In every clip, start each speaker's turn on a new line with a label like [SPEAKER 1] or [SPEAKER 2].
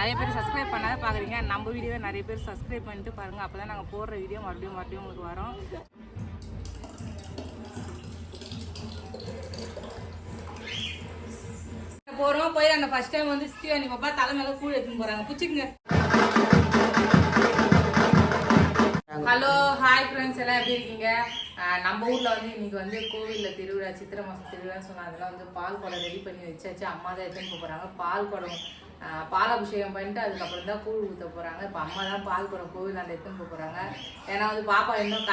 [SPEAKER 1] நிறைய பேர் சப்ஸ்கிரைப் பண்ணாத பார்க்குறீங்க. நம்ம வீடியோவை நிறைய பேர் சப்ஸ்கிரைப் பண்ணிட்டு பாருங்கள். அப்போ தான் நாங்கள் போடுற வீடியோ மறுபடியும் உங்களுக்கு வரும். போகிறோம் போய் அந்த ஃபர்ஸ்ட் டைம் வந்து ஸ்ரீவாணி பாப்பா தலை மேலே கூழ் எடுத்துன்னு போகிறாங்க. பிடிச்சிங்க. ஹலோ ஹாய் ஃப்ரெண்ட்ஸ், எல்லாம் எப்படி இருக்கீங்க? நம்ம ஊரில் வந்து இன்னைக்கு வந்து கோவிலில் திருவிழா, சித்திரை மாதம் திருவிழான்னு சொன்னால் அதெல்லாம் வந்து பால் குடம் ரெடி பண்ணி வச்சாச்சு. அம்மா தான் எடுத்துன்னு போகிறாங்க. பால் குடம் பாலாபிஷேகம் பண்ணிட்டு அதுக்கப்புறம் தான் கூழ் ஊற்ற போகிறாங்க. இப்போ அம்மா தான் பால் குடம் கோவில் அந்த எடுத்துன்னு போகிறாங்க. ஏன்னா வந்து பாப்பா இன்னும்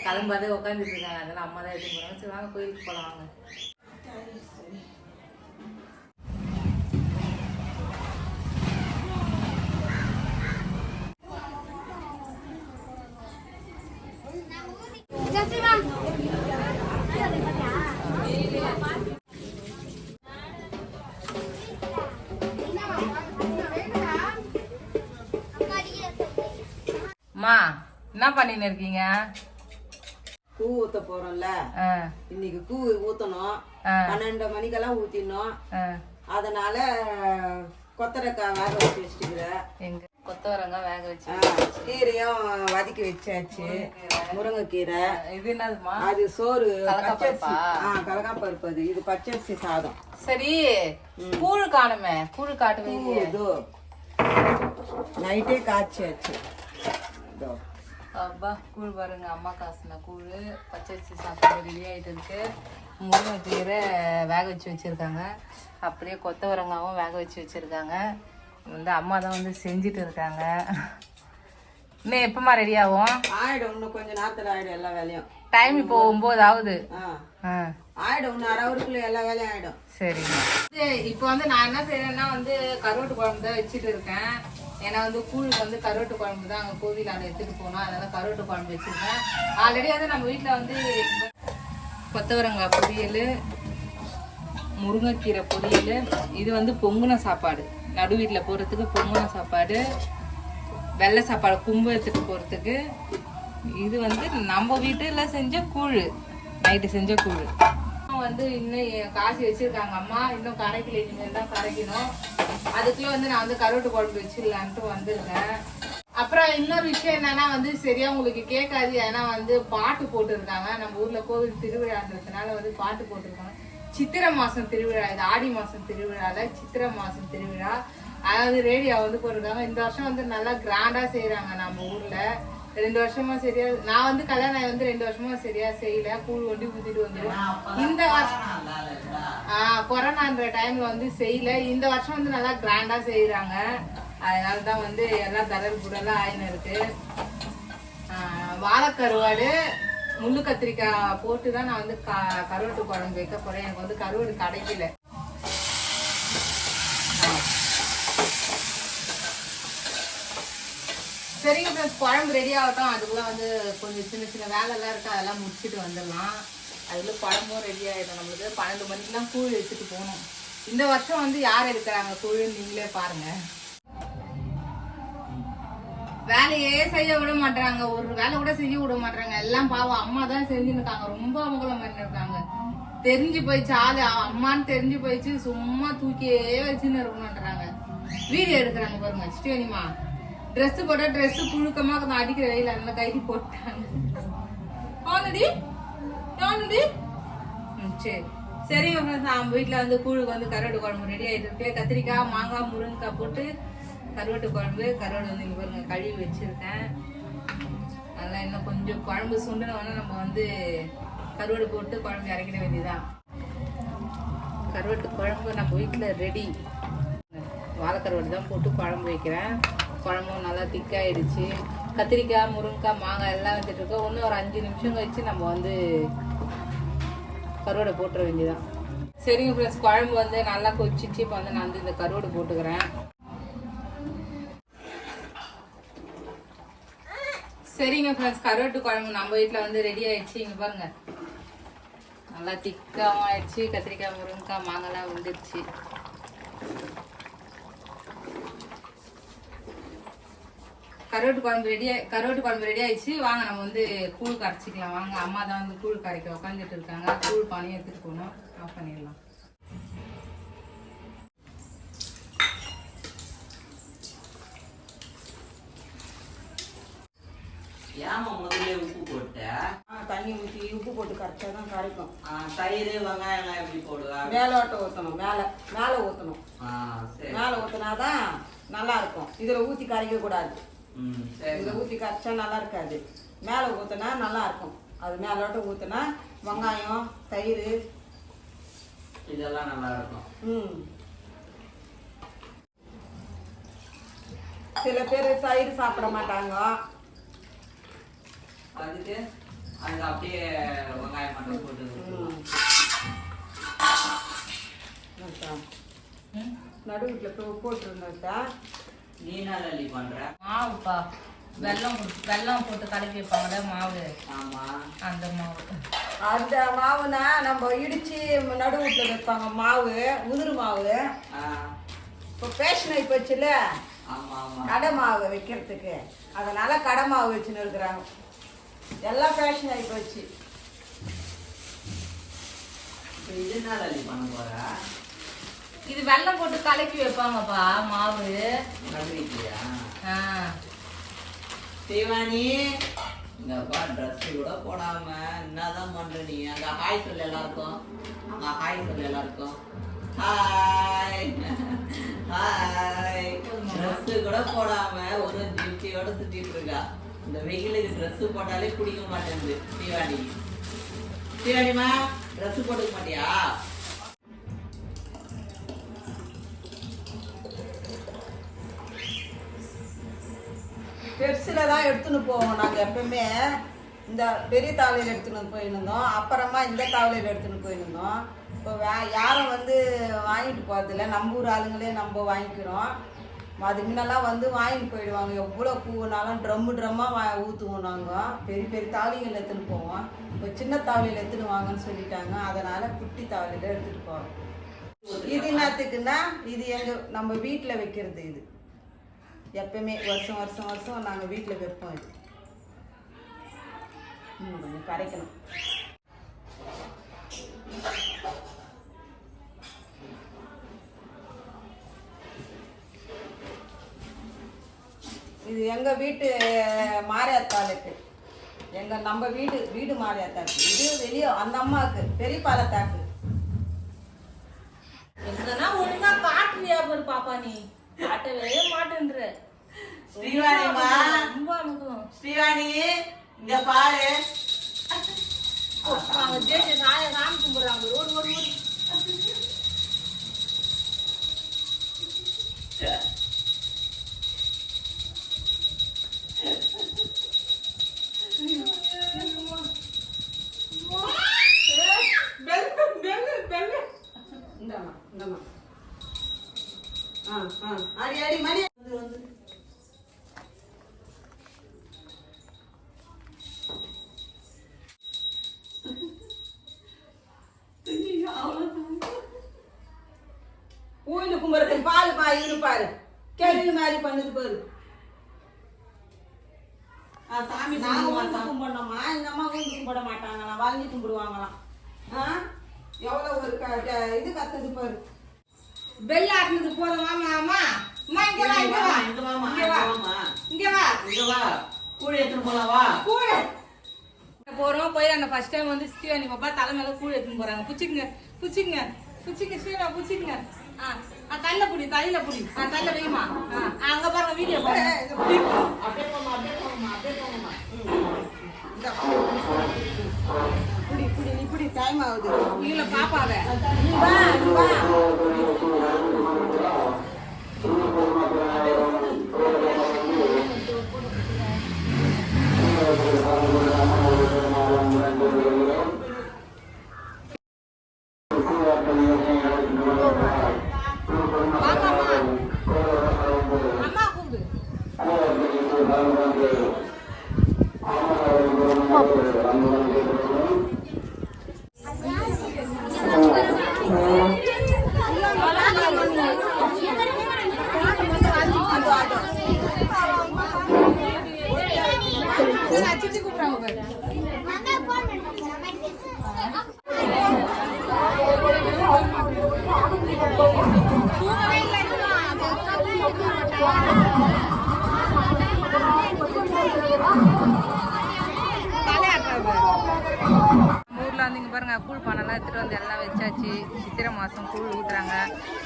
[SPEAKER 1] கிளம்பாதே உட்காந்துட்டு இருக்காங்க. அதெல்லாம் அம்மா தான் எடுத்துன்னு போகிறாங்க. சரி வாங்க கோயிலுக்கு போகலாம் வாங்க. அம்மா என்ன பண்ணின்னு இருக்கீங்க?
[SPEAKER 2] கூ ஊத்த போறோம்ல, இன்னைக்கு கூ ஊத்தணும். 12 மணிக்கெல்லாம் ஊத்திடணும். அதனால கொத்தரக்காய் வேக வச்சு வச்சுக்கிறேன்.
[SPEAKER 1] எங்க கொத்தவரங்காய் வேக வச்சு,
[SPEAKER 2] கீரையும் வதக்கி வச்சாச்சு. முருங்கைக்கீரை.
[SPEAKER 1] இது என்னதுமா?
[SPEAKER 2] அது சோறு கலகாப்பருப்பு. அது இது பச்சரிசி சாதம்.
[SPEAKER 1] சரி, கூழ் காணுமே, கூழ் காட்டுவீங்க.
[SPEAKER 2] இதோ நைட்டே காய்ச்சாச்சு.
[SPEAKER 1] அப்பா கூழ் பாருங்க, அம்மா காசுன கூழ் பச்சரிசி சாப்பாடு ரெடி ஆகிட்டு இருக்கு. முருங்கைக்கீரை வேக வச்சு வச்சுருக்காங்க. அப்படியே கொத்தவரங்காவும் வேக வச்சு வச்சுருக்காங்க. வந்து அம்மா தான் வந்து செஞ்சுட்டு இருக்காங்க. இன்னும் எப்பமா ரெடி ஆகும்?
[SPEAKER 2] ஆயிடும், இன்னும் கொஞ்சம் நேரத்தில் ஆயிடும் எல்லா வேலையும்.
[SPEAKER 1] டைம் இப்போ 9 ஆகுது.
[SPEAKER 2] ஆயிடும், இன்னும் 1/2 ஹவருக்குள்ள எல்லா வேலையும் ஆயிடும்.
[SPEAKER 1] சரிங்க. இப்போ வந்து நான் என்ன செய்யறேன்னா வந்து கருவாட்டு குழம்பு தான் வச்சுட்டு இருக்கேன். ஏன்னா வந்து கூழுக்கு வந்து கருவாட்டு குழம்பு தான் அங்கே கோவிலால் எடுத்துகிட்டு போனோம். அதனால கருவாட்டு குழம்பு வச்சுருக்கேன். ஆல்ரெடி வந்து நம்ம வீட்டில் வந்து கொத்தவரங்காய் பொரியல், முருங்கைக்கீரை பொரியல், இது வந்து பொங்குன சாப்பாடு, நடு வீட்டில் போகிறதுக்கு பொங்குன சாப்பாடு, வெள்ளை சாப்பாடு கும்பு எடுத்துட்டு போகிறதுக்கு. இது வந்து நம்ம வீட்டில் செஞ்ச கூழ், நைட்டு செஞ்ச கூழ். வந்து இன்னும் காசி வச்சிருக்காங்க அம்மா, இன்னும் கரைக்கல, இனிமேல் தான் கரைக்கணும். அதுக்குள்ள வந்து நான் வந்து கருவாட்டு குழம்பு வச்சிடலான்ட்டு வந்திருக்கேன். அப்புறம் இன்னொரு விஷயம் என்னன்னா வந்து சரியா உங்களுக்கு கேட்காது, ஏன்னா வந்து பாட்டு போட்டுருக்காங்க. நம்ம ஊர்ல கோவில் திருவிழான்றதுனால வந்து பாட்டு போட்டிருக்காங்க. சித்திரை மாசம் திருவிழா, இது ஆடி மாசம் திருவிழால சித்திரை மாசம் திருவிழா. அதாவது ரேடியோ வந்து போட்டிருக்காங்க. இந்த வருஷம் வந்து நல்லா கிராண்டா செய்யறாங்க நம்ம ஊர்ல. 2 வருஷமா சரியா, நான் வந்து கல்யாணம் வந்து 2 வருஷமா சரியா செய்யல. கூழ் ஒண்டி ஊத்திட்டு வந்துடும். இந்த வருஷம் கொரோனான்ற டைம்ல வந்து செய்யல. இந்த வருஷம் வந்து நல்லா கிராண்டா செய்யறாங்க. அதனாலதான் வந்து எல்லாம் தரல் புடலாம் ஆயின்னு இருக்கு. வாழைக்கருவாடு, முள்ளு கத்திரிக்காய் போட்டுதான் நான் வந்து கருவாட்டு குழம்பு வைக்க போறேன். எனக்கு வந்து கருவாடு கிடைக்கல. சரிங்க ஃப்ரெண்ட்ஸ், குழம்பு ரெடி ஆகட்டும். அதுக்குள்ள வந்து கொஞ்சம் சின்ன சின்ன வேலைலாம் இருக்கு, அதெல்லாம் முடிச்சுட்டு வந்துடலாம். அதுக்குள்ள குழம்பும் ரெடி ஆகிடும். நம்மளுக்கு 12 மணிக்கெல்லாம் கூழ் வச்சுட்டு போகணும். இந்த வருஷம் வந்து யார் எடுக்கிறாங்க கூழ்னு நீங்களே பாருங்க. வேலையே செய்ய விட மாட்டாங்க, ஒரு வேலை கூட செய்ய விட மாட்டாங்க. எல்லாம் பாவம் அம்மா தான் செஞ்சுன்னு இருக்காங்க. ரொம்ப அவங்கள மாதிரி இருக்காங்க. தெரிஞ்சு போயிடுச்சு ஆளு, அம்மான்னு தெரிஞ்சு போயிடுச்சு. சும்மா தூக்கியே வச்சுன்னு இருக்கணும்ன்றாங்க. வீடியோ எடுக்கிறாங்க பாருங்க. ஸ்ரீவனிமா ட்ரெஸ் போட்டா ட்ரெஸ் புழுக்கமா அடிக்கிற வெயில் அதனால கைக்கு போட்டாங்க. சரி சரிங்க ஃப்ரெண்ட்ஸ், நம்ம வீட்டில் வந்து கூழுக்கு வந்து கருவாட்டு குழம்பு ரெடி ஆகிட்டு இருக்கு. கத்திரிக்காய், மாங்காய், முருங்கைக்காய் போட்டு கருவாட்டு குழம்பு. கருவாடு வந்து இங்கே பாருங்க கழுவி வச்சிருக்கேன். அதெல்லாம் இன்னும் கொஞ்சம் குழம்பு சுண்டுனோன்னா நம்ம வந்து கருவாடு போட்டு குழம்பு இறக்கிட வேண்டியதான். கருவாட்டு குழம்பு நம்ம வீட்டில் ரெடி. வாழைக்கருவாடு தான் போட்டு குழம்பு வைக்கிறேன். குழம்பும் நல்லா திக்காயிடுச்சு. கத்திரிக்காய், முருங்கைக்காய், மாங்காய் எல்லாம் வச்சுட்டு இருக்கோம். இன்னும் ஒரு 5 நிமிஷம் கழிச்சு நம்ம வந்து கருவாடை போட்டுற வேண்டியதான். சரிங்க ஃப்ரெண்ட்ஸ், குழம்பு வந்து நல்லா கொச்சிச்சு. இப்போ வந்து நான் வந்து இந்த கருவாடு போட்டுக்கிறேன். சரிங்க ஃப்ரெண்ட்ஸ், கருவாட்டு குழம்பு நம்ம வீட்டில் வந்து ரெடி ஆயிடுச்சு. இங்கே பாருங்க நல்லா திக்காகவும் ஆயிடுச்சு. கத்திரிக்காய், முருங்கைக்காய், மாங்காய்லாம் வந்துடுச்சு. கருவாட்டு குழம்பு ரெடி ஆயிடுச்சு. வாங்க நம்ம வந்து கூழ் கரைச்சிக்கலாம். வாங்க, அம்மா தான் வந்து கூழ் கரைக்க உட்காந்துட்டு இருக்காங்க. கூழ் பானையும் எடுத்துட்டு போகணும். ஆஃப் பண்ணிடலாம்.
[SPEAKER 2] கரைச்சா தான் கரைக்கும்.
[SPEAKER 3] தயிர் வெங்காயம்லாம் எப்படி போடுவா?
[SPEAKER 2] மேலோட்ட ஊற்றணும், மேலே ஊற்றணும்.
[SPEAKER 3] சரி.
[SPEAKER 2] மேலே ஊற்றினாதான் நல்லா இருக்கும். இதில் ஊற்றி கரைக்க கூடாது.
[SPEAKER 3] சரி.
[SPEAKER 2] இதில் ஊற்றி கரைச்சா நல்லா இருக்காது. மேலே ஊற்றினா நல்லா இருக்கும். அது மேலோட்ட ஊற்றினா வெங்காயம் தயிர்
[SPEAKER 3] இதெல்லாம் நல்லா இருக்கும்.
[SPEAKER 2] சில பேர் தயிர் சாப்பிட மாட்டாங்க.
[SPEAKER 3] அதுக்கு அது அப்படியே வெங்காயம் மட்டும் போட்டு
[SPEAKER 2] நடு வீட்டில் போட்டுருந்தா.
[SPEAKER 3] நீ என்ன லல்லி பண்ற?
[SPEAKER 1] மாவுப்பா, வெல்லம் போட்டு கலக்கி வைப்பாங்கல்ல மாவு.
[SPEAKER 3] ஆமா,
[SPEAKER 1] அந்த மாவு.
[SPEAKER 2] அந்த மாவுனா நம்ம இடிச்சு நடு வீட்டில் வைப்பாங்க மாவு, உதிர் மாவு. இப்போ ஃபேஷன் ஆகி போச்சுல கடை மாவு வைக்கிறதுக்கு, அதனால கடை மாவு வச்சுன்னு இருக்கிறாங்க. எல்லாம் ஃபேஷன் ஆகி போச்சு.
[SPEAKER 3] இது என்ன லல்லி பண்ண போற?
[SPEAKER 1] இது வெல்லம் போட்டு கலக்கி வைப்பாங்கப்பா மாவு.
[SPEAKER 3] கலக்கிட்டியா?
[SPEAKER 1] தேவானி
[SPEAKER 3] இங்கப்பா ட்ரெஸ் கூட போடாம என்னதான் பண்ற நீ? அங்க ஹாய் சொல்லு எல்லாருக்கும். அங்க ஹாய் சொல்லு எல்லாருக்கும். Hi hi. ட்ரெஸ் கூட போடாம ஒரு ஜிப்டியோட சுத்திட்டு இருக்கா. இந்த வெயிலுக்கு ட்ரெஸ் போட்டாலே பிடிக்க மாட்டேங்குது. தீவானிமா ட்ரெஸ் போட்டுக்க மாட்டியா?
[SPEAKER 2] பெருசில் தான் எடுத்துன்னு போவோம் நாங்கள். எப்பவுமே இந்த பெரிய தாவலையில் எடுத்துன்னு போயிருந்தோம். அப்புறமா இந்த தாவலையில் எடுத்துன்னு போயிருந்தோம். இப்போ யாரும் வந்து வாங்கிட்டு போகிறதில்ல. நம்ம ஊர் ஆளுங்களே நம்ம வாங்கிக்கிறோம். அது முன்னெல்லாம் வந்து வாங்கிட்டு போயிடுவாங்க. எவ்வளோ பூனாலும் ட்ரம்மாக ஊற்றுவோம். நாங்கள் பெரிய பெரிய தாவலிகள் எடுத்துன்னு போவோம். இப்போ சின்ன தாவலையில் எடுத்துன்னு வாங்கன்னு சொல்லிட்டாங்க. அதனால் குட்டி தாவலையில் எடுத்துகிட்டு போவோம். இது என்னத்துக்குன்னா இது நம்ம வீட்டில் வைக்கிறது. இது எப்பவுமே வருஷம் நாங்கள் வீட்டில் வைப்போம். இது கொஞ்சம் கரைக்கணும். இது எங்கள் வீட்டு மாரியாத்தாளுக்கு, நம்ம வீடு மாரியாத்தாக்கு. இது வெளியே அந்த அம்மாவுக்கு பெரிய பாலத்தாக்கு.
[SPEAKER 1] எங்கன்னா ஒழுங்கா காட்டுறியா பாரு பாப்பா, நீ காட்டவே மாட்டேன்ற.
[SPEAKER 3] ஸ்ரீவாணிமா, ஸ்ரீவாணி இங்க பாரு.
[SPEAKER 1] அவங்க ஜேஜே சாமி கும்பிடுறாங்க. ஓடு
[SPEAKER 2] இந்தம்மா அடி மணி வந்து கோயிலு கும்புறதுக்கு பால் இருப்பாரு. கேள்வி மாதிரி பண்ணுது பாரு. சாமி கும்பிடணுமா? இந்த அம்மா கும்பிட மாட்டாங்களாம், வாங்கி கும்பிடுவாங்களாம். எவ்வளோ ஒரு இது கத்துது பாரு. பெல் ஆட்டினது போதும். வாமா இங்க வா
[SPEAKER 3] கூழ் எடுத்துட்டு போலாம். வா
[SPEAKER 2] கூழ்
[SPEAKER 1] போறோம். போய் அந்த ஃபர்ஸ்ட் டைம் வந்து ஸ்ரீவாணி பாப்பா தலை மேல கூழ் எடுத்துன்னு போறாங்க. புச்சிங்க ஸ்ரீவா புச்சிங்க. கல்ல புடி, தலையில புடி, கல்ல வைமா. அங்க பாருங்க வீடியோ பாருங்க.
[SPEAKER 2] அப்படியே போமா. புடி நீ புடி. டைம் ஆகுது.
[SPEAKER 1] இல்ல பாப்பாவே
[SPEAKER 2] நீ வா.
[SPEAKER 1] அம்மா கூப்பிடு.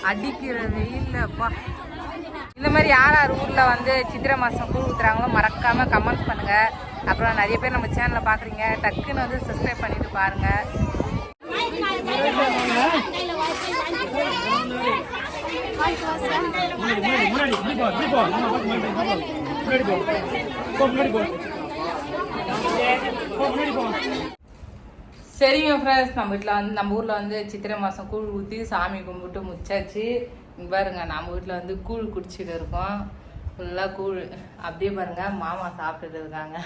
[SPEAKER 1] அடிக்கிற வெயில்லப்பா. இந்த மாதிரி யார் யார் ஊரில் வந்து சித்திரை மாதம் கூழ் ஊற்றுறாங்களோ மறக்காமல் கமெண்ட் பண்ணுங்கள். அப்புறம் நிறைய பேர் நம்ம சேனலில் பார்க்குறீங்க, டக்குன்னு வந்து சப்ஸ்கிரைப் பண்ணிட்டு பாருங்கள். சரிங்க ஃப்ரெண்ட்ஸ், நம்ம ஊரில் வந்து சித்திரை மாதம் கூழ் ஊற்றி சாமி கும்பிட்டு முச்சாச்சு. இங்கே பாருங்க, நம்ம வீட்டில் வந்து கூழ் குடிச்சிட்டு இருக்கோம். ஃபுல்லாக கூழ் அப்படியே பாருங்க, மாமா சாப்பிட்டுட்டு இருக்காங்க.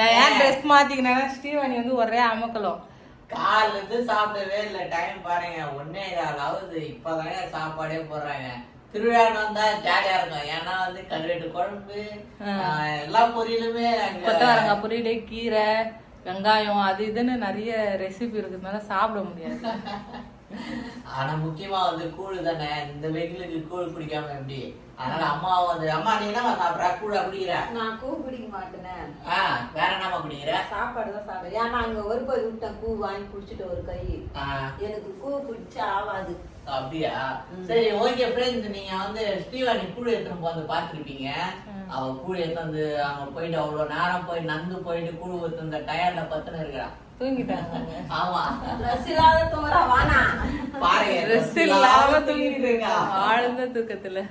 [SPEAKER 1] நான் ஏன் ட்ரெஸ் மாற்றிக்கினா ஸ்ரீவாணி வந்து ஒரே அமக்கலம்.
[SPEAKER 3] காலில் இருந்து சாப்பிடவே இல்லை. டைம் பாருங்க 1:15 இப்போதாங்க சாப்பாடே போடுறாங்க. திருவிழான்னு வந்தா ஜாலியா இருக்கும். ஏன்னா வந்து கல்வெட்டு குழம்பு எல்லா பொரியலுமே,
[SPEAKER 1] கொத்தவரங்காய் பொரியல், கீரை, வெங்காயம், அது இதுன்னு நிறைய ரெசிபி இருக்கிறதுனால சாப்பிட முடியாது.
[SPEAKER 3] ஆனா முக்கியமா வந்து கூழ் தானே. இந்த வெயிலுக்கு கூழ் குடிக்காம எப்படி? அதனால அம்மா வந்து, அம்மா நீ என்ன சாப்பிட்ற? கூழா குடிக்கிற?
[SPEAKER 2] நான் கூ குடிக்க மாட்டேனேன்.
[SPEAKER 3] வேற என்னமா குடிக்கிற?
[SPEAKER 2] சாப்பாடு தான் சாப்பிடுறேன். ஏன்னா அங்க ஒரு போய் விட்டேன், கூ வாங்கி குடிச்சிட்டு ஒரு கை. எனக்கு கூ குடிச்சா ஆகாது.
[SPEAKER 3] அப்படியா? சரி, ஓகே ஃப்ரெண்ட்ஸ், நீங்க வந்து ஸ்ரீவாணி கூழ் எடுத்துன்னு வந்து பாத்துருப்பீங்க. அவ கூழ் எடுத்து வந்து அங்க போயிட்டு அவ்வளவு நேரம் போய் நந்து போயிட்டு கூழ் ஊத்து இந்த டயர்ல பத்துன்னு இருக்கிறா.
[SPEAKER 1] தூங்கிட்டாங்க.
[SPEAKER 3] ஆமா,
[SPEAKER 2] ட்ரெஸ் இல்லாத தூங்குறா. வானா
[SPEAKER 3] பாருங்க,
[SPEAKER 1] ட்ரெஸ் இல்லாம தூங்கிட்டு இருக்கா ஆழ்ந்த தூக்கத்துல.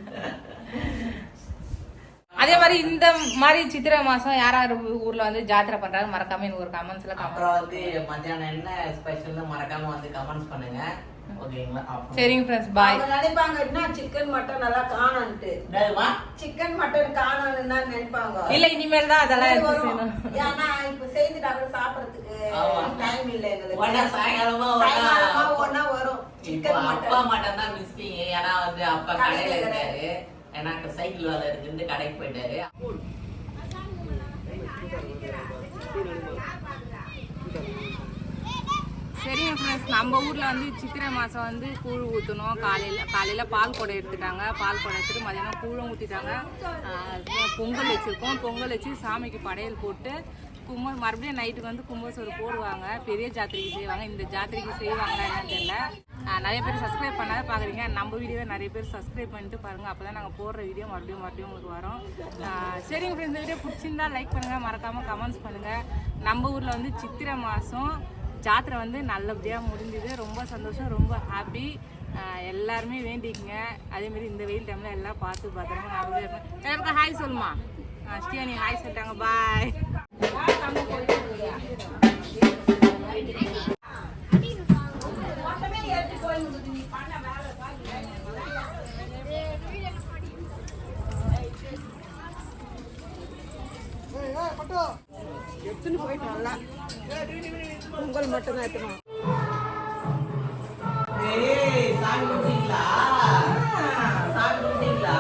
[SPEAKER 1] அதே மாதிரி இந்த மாதிரி சித்திரை மாசம் யார் யார் ஊர்ல வந்து ஜாத்திரை பண்றாங்க மறக்காம எனக்கு ஒரு கமெண்ட்ஸ்ல
[SPEAKER 3] அப்புறம் வந்து மத்தியானம் என்ன ஸ்பெஷல்னு மறக்காம வந்து கமெண்ட்ஸ் பண்ணுங்க. ஓகேங்களா?
[SPEAKER 1] சரிங்க ஃப்ரெண்ட்ஸ், பாய்.
[SPEAKER 2] நினைப்பாங்க என்ன சிக்கன் மட்டன் நல்லா காணான்ட்டு. சிக்கன் மட்டன் காணான்னு தான் நினைப்பாங்க.
[SPEAKER 1] இல்ல, இனிமேல் தான் அதெல்லாம் எடுத்து செய்யணும்.
[SPEAKER 2] ஏன்னா இப்ப செய்துட்டு அப்புறம் சாப்பிடறதுக்கு டைம் இல்ல எங்களுக்கு.
[SPEAKER 3] சாயங்காலமா
[SPEAKER 2] ஒன்னா வரும் சிக்கன்
[SPEAKER 3] அப்பா மட்டும் தான் மிஸ்ஸிங். ஏன்னா வந்து அப்பா கடையில இருக்காரு. எனக்கு சைக்கிள் வேலை இருக்குன்னு கடைக்கு போயிட்டாரு.
[SPEAKER 1] சரிங்க ஃப்ரெண்ட்ஸ், நம்ம ஊரில் வந்து சித்திரை மாதம் வந்து கூழ் ஊற்றணும். காலையில் பால் குடம் எடுத்துட்டாங்க. பால் குடம் எடுத்துட்டு மதியானம் கூழும் ஊற்றிட்டாங்க. பொங்கல் வச்சுருக்கோம். பொங்கல் வச்சு சாமிக்கு படையல் போட்டு மறுபடியும் நைட்டுக்கு வந்து கும்பசோறு போடுவாங்க. பெரிய ஜாத்திரைக்கு செய்வாங்க. இந்த ஜாத்திரைக்கு செய்வாங்களா என்னன்னு தெரியல. நிறைய பேர் சப்ஸ்கிரைப் பண்ணாத பார்க்குறீங்க. நம்ம வீடியோவை நிறைய பேர் சப்ஸ்கிரைப் பண்ணிட்டு பாருங்கள். அப்போ தான் நாங்கள் போடுற வீடியோ மறுபடியும் உங்களுக்கு வரும். சரிங்க ஃப்ரெண்ட்ஸ், இந்த வீடியோ பிடிச்சிருந்தா லைக் பண்ணுங்கள், மறக்காமல் கமெண்ட்ஸ் பண்ணுங்கள். நம்ம ஊரில் வந்து சித்திரை மாதம் ஜாத்திரை வந்து நல்லபடியாக முடிஞ்சுது. ரொம்ப சந்தோஷம், ரொம்ப ஹாப்பி. எல்லாருமே வேண்டிக்குங்க. அதேமாரி இந்த வெயில் டைமில் எல்லாம் பார்த்து பத்திரமா நல்லபடியாக இருக்கும். எல்லாருக்கும் ஹாய் சொல்லுமா. ஸ்ரீவாணி ஹாய் சொல்லிட்டாங்க. பாய்.
[SPEAKER 2] எடுத்துன்னு போயிட்டு நல்லா பொங்கல் மட்டும் தான் எடுத்துனோம்.
[SPEAKER 3] சாப்பிட்டீங்களா? சாப்பிட்டீங்களா?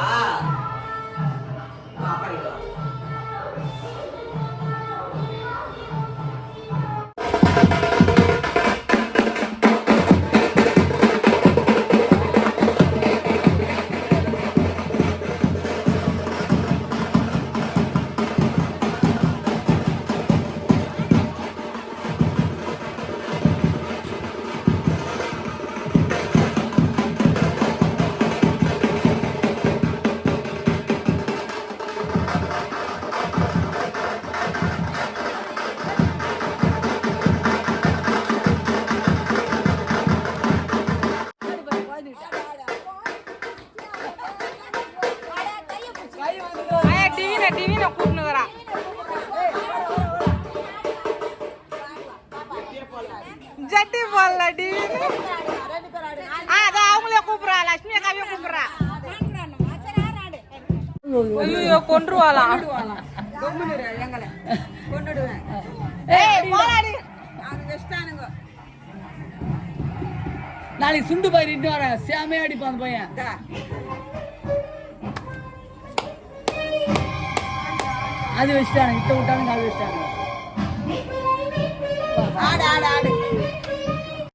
[SPEAKER 1] டிவின கூப்பிட்டு வரா. ஜட்டி போடல டிவி. அதான் அவங்களே கூப்பிடுறா. லட்சுமி அக்காவையும் கூப்பிடுறா. ஐயோ, கொன்றுவாளாம்.
[SPEAKER 2] எங்களை கொண்டுடுவேன்.
[SPEAKER 4] நாளைக்கு சுண்டு பயிரிட்டு வரேன். சேமையா அடிப்பான் அந்த பையன். அது வச்சுட்டானுங்க. இத்த விட்டானுங்க, அது வச்சுட்டானுங்க.
[SPEAKER 2] ஆடு ஆடு ஆடு